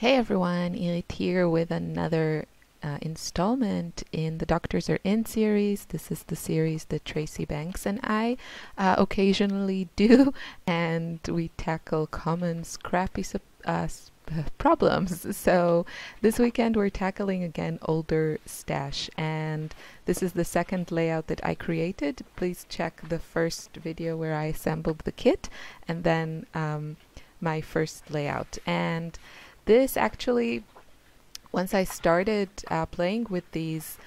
Hey everyone, Irit here with another installment in the Doctors Are In series. This is the series that Tracy Banks and I occasionally do, and we tackle common scrappy problems. So this weekend we're tackling again older stash, and this is the second layout that I created. Please check the first video where I assembled the kit, and then my first layout. And this actually, once I started playing with these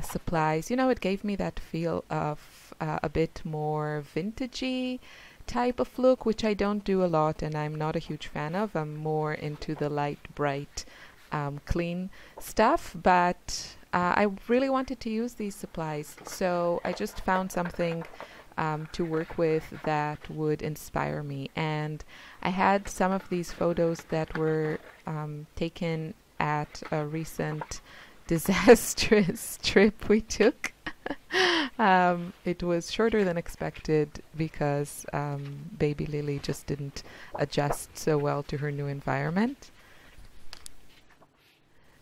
supplies, it gave me that feel of a bit more vintagey type of look, which I don't do a lot and I'm not a huge fan of. I'm more into the light, bright, clean stuff, but I really wanted to use these supplies, so I just found something to work with that would inspire me. And I had some of these photos that were taken at a recent disastrous trip we took. It was shorter than expected because baby Lily just didn't adjust so well to her new environment.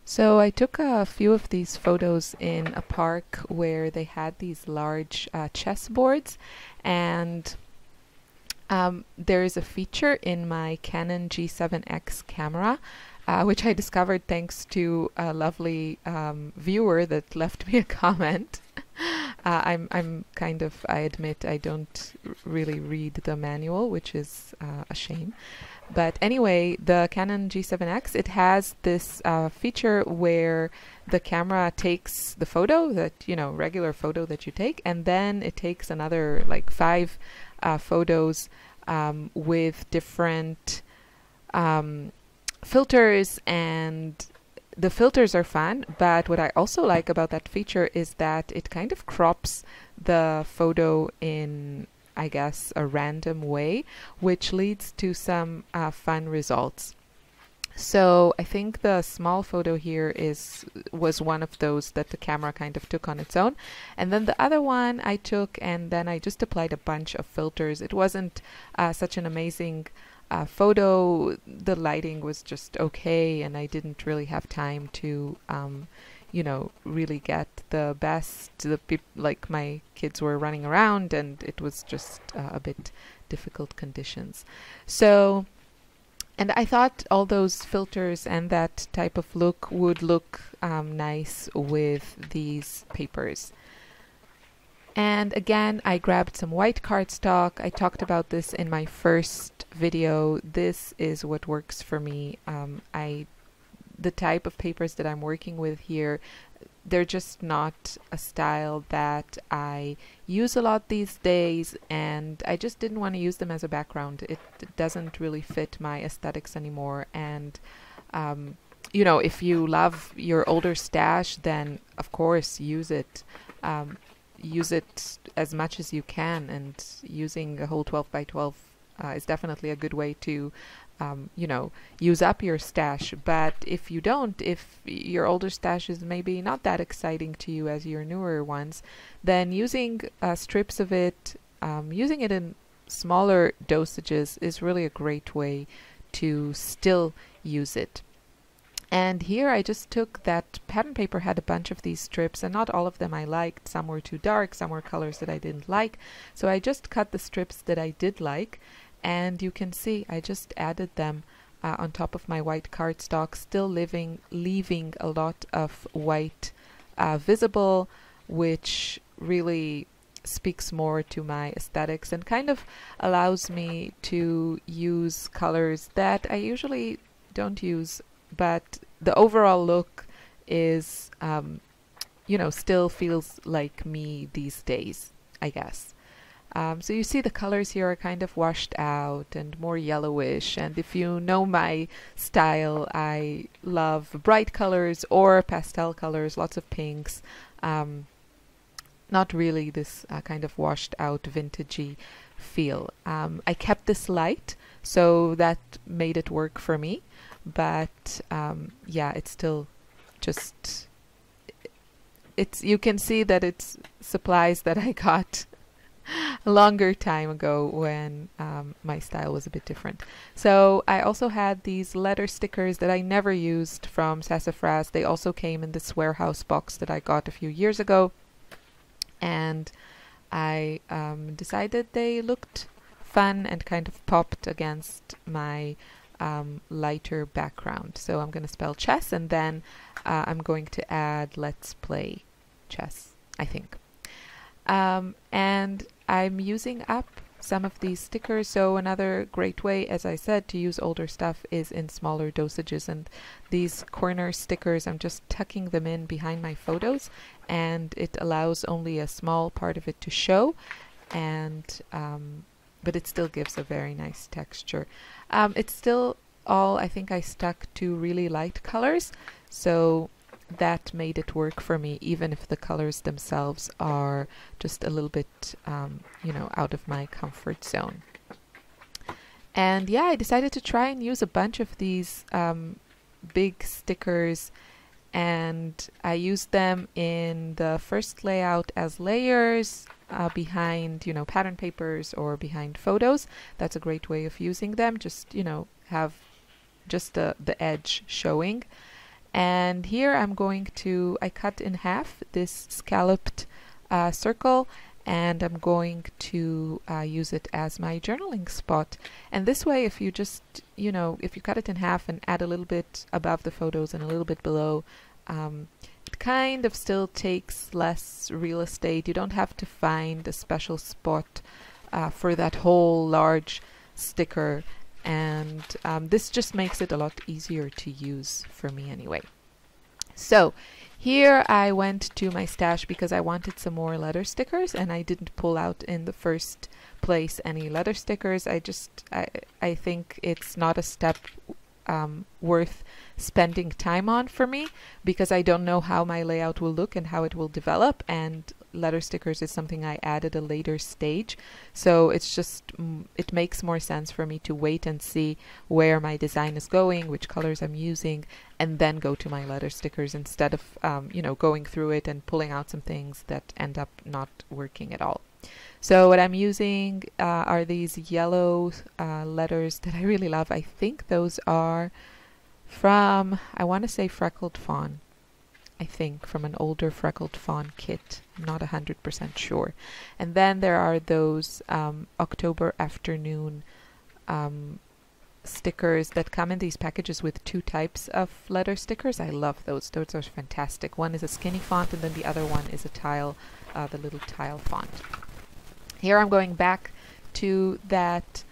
So I took a few of these photos in a park where they had these large chessboards, and there is a feature in my Canon G7X camera, which I discovered thanks to a lovely viewer that left me a comment. I'm kind of, I admit, I don't really read the manual, which is a shame. But anyway, the Canon G7X, it has this feature where the camera takes the photo that, regular photo that you take, and then it takes another like 5 photos with different filters, and the filters are fun. But what I also like about that feature is that it kind of crops the photo in, I guess, a random way, which leads to some fun results. So I think the small photo here was one of those that the camera kind of took on its own. And then the other one I took, and then I just applied a bunch of filters. It wasn't such an amazing photo. The lighting was just okay, and I didn't really have time to really get the best. Like my kids were running around, and it was just a bit difficult conditions. So, and I thought all those filters and that type of look would look nice with these papers. And again, I grabbed some white cardstock. I talked about this in my first video. This is what works for me. The type of papers that I'm working with here, they're just not a style that I use a lot these days, and I just didn't want to use them as a background. It doesn't really fit my aesthetics anymore. And if you love your older stash, then of course use it. Use it as much as you can, and using a whole 12 by 12 is definitely a good way to use up your stash. But if you don't, if your older stash is maybe not that exciting to you as your newer ones, then using strips of it, using it in smaller dosages is really a great way to still use it. And here I just took that pattern paper, had a bunch of these strips, and not all of them I liked. Some were too dark, some were colors that I didn't like. So I just cut the strips that I did like, and you can see I just added them on top of my white cardstock, still leaving a lot of white visible, which really speaks more to my aesthetics and kind of allows me to use colors that I usually don't use. But the overall look is, still feels like me these days, I guess. So you see the colors here are kind of washed out and more yellowish. And if you know my style, I love bright colors or pastel colors, lots of pinks. Not really this kind of washed out vintagey feel. I kept this light, so that made it work for me. But it's still you can see that it's supplies that I got a longer time ago when my style was a bit different. So I also had these letter stickers that I never used from Sassafras. They also came in this warehouse box that I got a few years ago. And I decided they looked fun and kind of popped against my lighter background. So I'm going to spell chess, and then I'm going to add let's play chess, I think. And I'm using up some of these stickers. So another great way, as I said, to use older stuff is in smaller dosages. And these corner stickers, I'm just tucking them in behind my photos, and it allows only a small part of it to show, and but it still gives a very nice texture. It's still all, I think I stuck to really light colors, so that made it work for me, even if the colors themselves are just a little bit, you know, out of my comfort zone. And yeah, I decided to try and use a bunch of these big stickers, and I used them in the first layout as layers behind, you know, pattern papers or behind photos. That's a great way of using them. Just, you know, have just the edge showing. And here I'm going to, I cut in half this scalloped circle, and I'm going to use it as my journaling spot. And this way, if you just, you know, if you cut it in half and add a little bit above the photos and a little bit below, it kind of still takes less real estate. You don't have to find a special spot for that whole large sticker. And this just makes it a lot easier to use for me anyway. So here I went to my stash because I wanted some more letter stickers, and I didn't pull out in the first place any letter stickers. I think it's not a step worth spending time on for me, because I don't know how my layout will look and how it will develop, and letter stickers is something I add at a later stage. So it's just, it makes more sense for me to wait and see where my design is going, which colors I'm using, and then go to my letter stickers instead of, you know, going through it and pulling out some things that end up not working at all. So what I'm using are these yellow letters that I really love. I think those are from, I want to say Freckled Fawn. I think from an older Freckled Fawn kit. I'm not 100% sure. And then there are those October Afternoon stickers that come in these packages with two types of letter stickers. I love those. Those are fantastic. One is a skinny font, and then the other one is a tile, the little tile font. Here I'm going back to that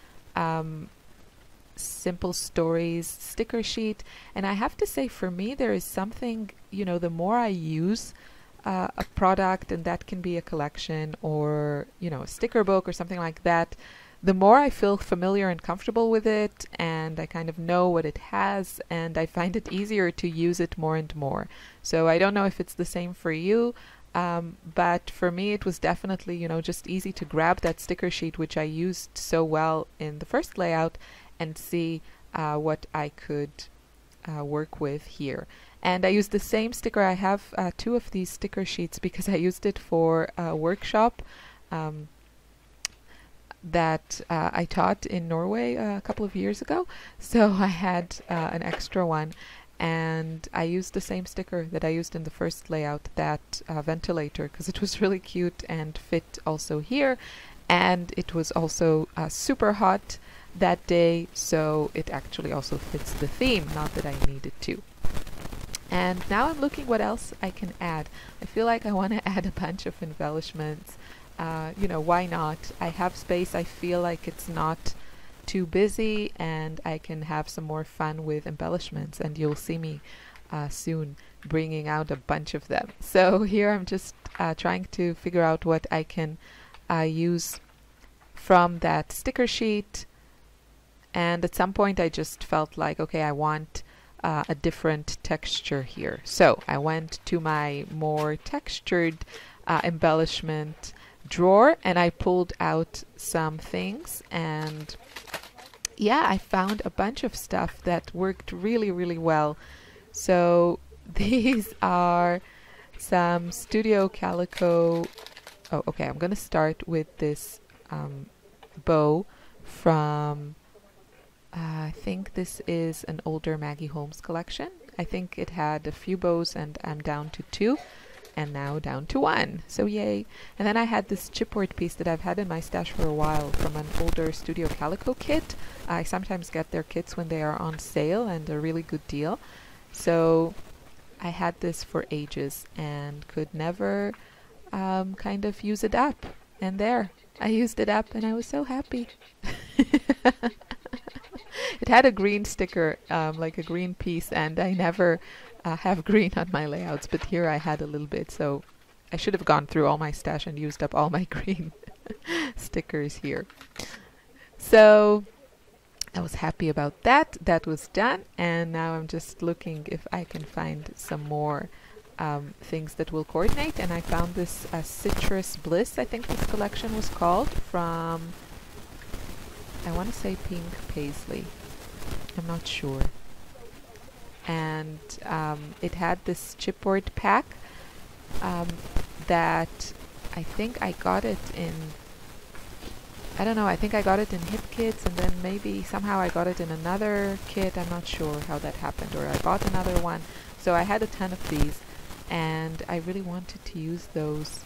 Simple Stories sticker sheet, and I have to say, for me, there is something, you know, the more I use a product, and that can be a collection or, you know, a sticker book or something like that, the more I feel familiar and comfortable with it, and I kind of know what it has, and I find it easier to use it more and more. So I don't know if it's the same for you, but for me it was definitely, you know, just easy to grab that sticker sheet, which I used so well in the first layout, and see what I could work with here. And I used the same sticker. I have two of these sticker sheets because I used it for a workshop that I taught in Norway a couple of years ago. So I had an extra one, and I used the same sticker that I used in the first layout, that ventilator, because it was really cute and fit also here. And it was also super hot that day, so it actually also fits the theme, not that I needed to. And now I'm looking what else I can add. I feel like I want to add a bunch of embellishments. You know, why not? I have space. I feel like it's not too busy, and I can have some more fun with embellishments, and you'll see me soon bringing out a bunch of them. So here I'm just trying to figure out what I can use from that sticker sheet. And at some point I just felt like, okay, I want a different texture here. So I went to my more textured embellishment drawer, and I pulled out some things, and yeah, I found a bunch of stuff that worked really, really well. So these are some Studio Calico oh, okay, I'm gonna start with this bow from I think this is an older Maggie Holmes collection. I think it had a few bows and I'm down to 2 and now down to 1. So yay. And then I had this chipboard piece that I've had in my stash for a while from an older Studio Calico kit. I sometimes get their kits when they are on sale and a really good deal. So I had this for ages and could never kind of use it up. And there, I used it up and I was so happy. It had a green sticker, like a green piece, and I never have green on my layouts, but here I had a little bit, so I should have gone through all my stash and used up all my green stickers here. So I was happy about that. That was done, and now I'm just looking if I can find some more things that will coordinate, and I found this Citrus Bliss, I think this collection was called, from, I want to say Pink Paisley. I'm not sure. And it had this chipboard pack that I think I got it in, I don't know, I think I got it in Hip Kits, and then maybe somehow I got it in another kit. I'm not sure how that happened, or I bought another one. So I had a ton of these, and I really wanted to use those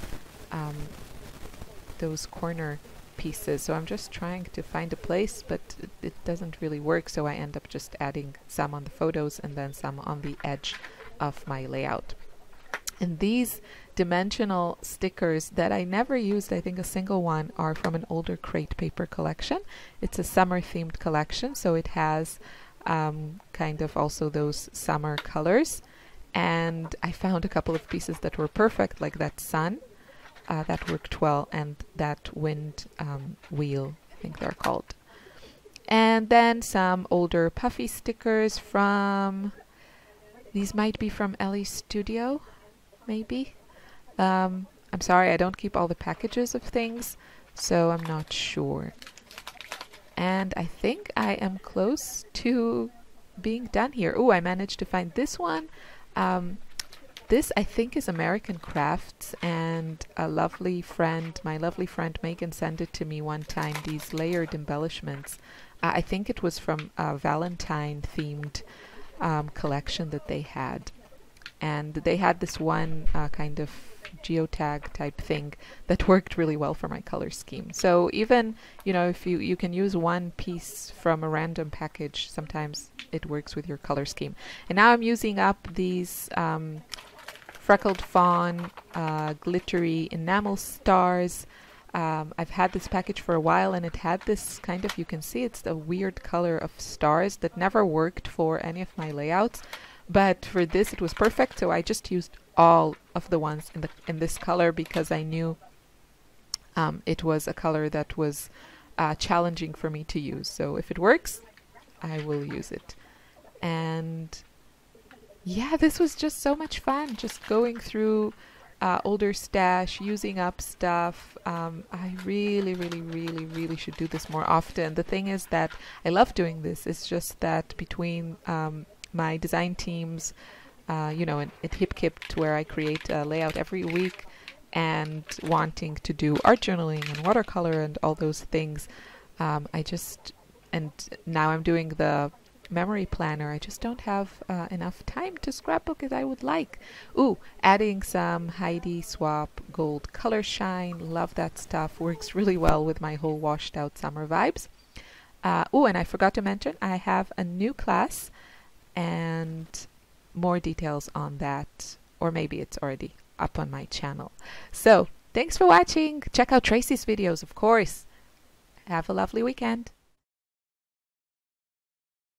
corner pieces. So I'm just trying to find a place, but it doesn't really work, so I end up just adding some on the photos and then some on the edge of my layout. And these dimensional stickers that I never used, I think a single one, are from an older crate paper collection. It's a summer themed collection, so it has kind of also those summer colors. And I found a couple of pieces that were perfect, like that sun. That worked well, and that wind wheel, I think they're called. And then some older puffy stickers from, these might be from Ellie's Studio, maybe. I'm sorry, I don't keep all the packages of things, so I'm not sure. And I think I am close to being done here. Oh, I managed to find this one. This, I think, is American Crafts, and a lovely friend, my lovely friend Megan, sent it to me one time, these layered embellishments. I think it was from a Valentine-themed collection that they had. And they had this one kind of geotag type thing that worked really well for my color scheme. So even, you know, if you can use one piece from a random package, sometimes it works with your color scheme. And now I'm using up these freckled fawn glittery enamel stars. I've had this package for a while, and it had this kind of, you can see it's a weird color of stars that never worked for any of my layouts, but for this it was perfect. So I just used all of the ones in this color because I knew it was a color that was challenging for me to use. So if it works, I will use it. And yeah, this was just so much fun, just going through older stash, using up stuff. I really should do this more often. The thing is that I love doing this. It's just that between my design teams, you know, at HipKit, where I create a layout every week, and wanting to do art journaling and watercolor and all those things, and now I'm doing the memory planner, I just don't have enough time to scrapbook as I would like. Ooh, adding some Heidi Swap Gold Color Shine. Love that stuff. Works really well with my whole washed out summer vibes. Ooh, and I forgot to mention, I have a new class, and more details on that, or maybe it's already up on my channel. So thanks for watching. Check out Tracy's videos, of course. Have a lovely weekend.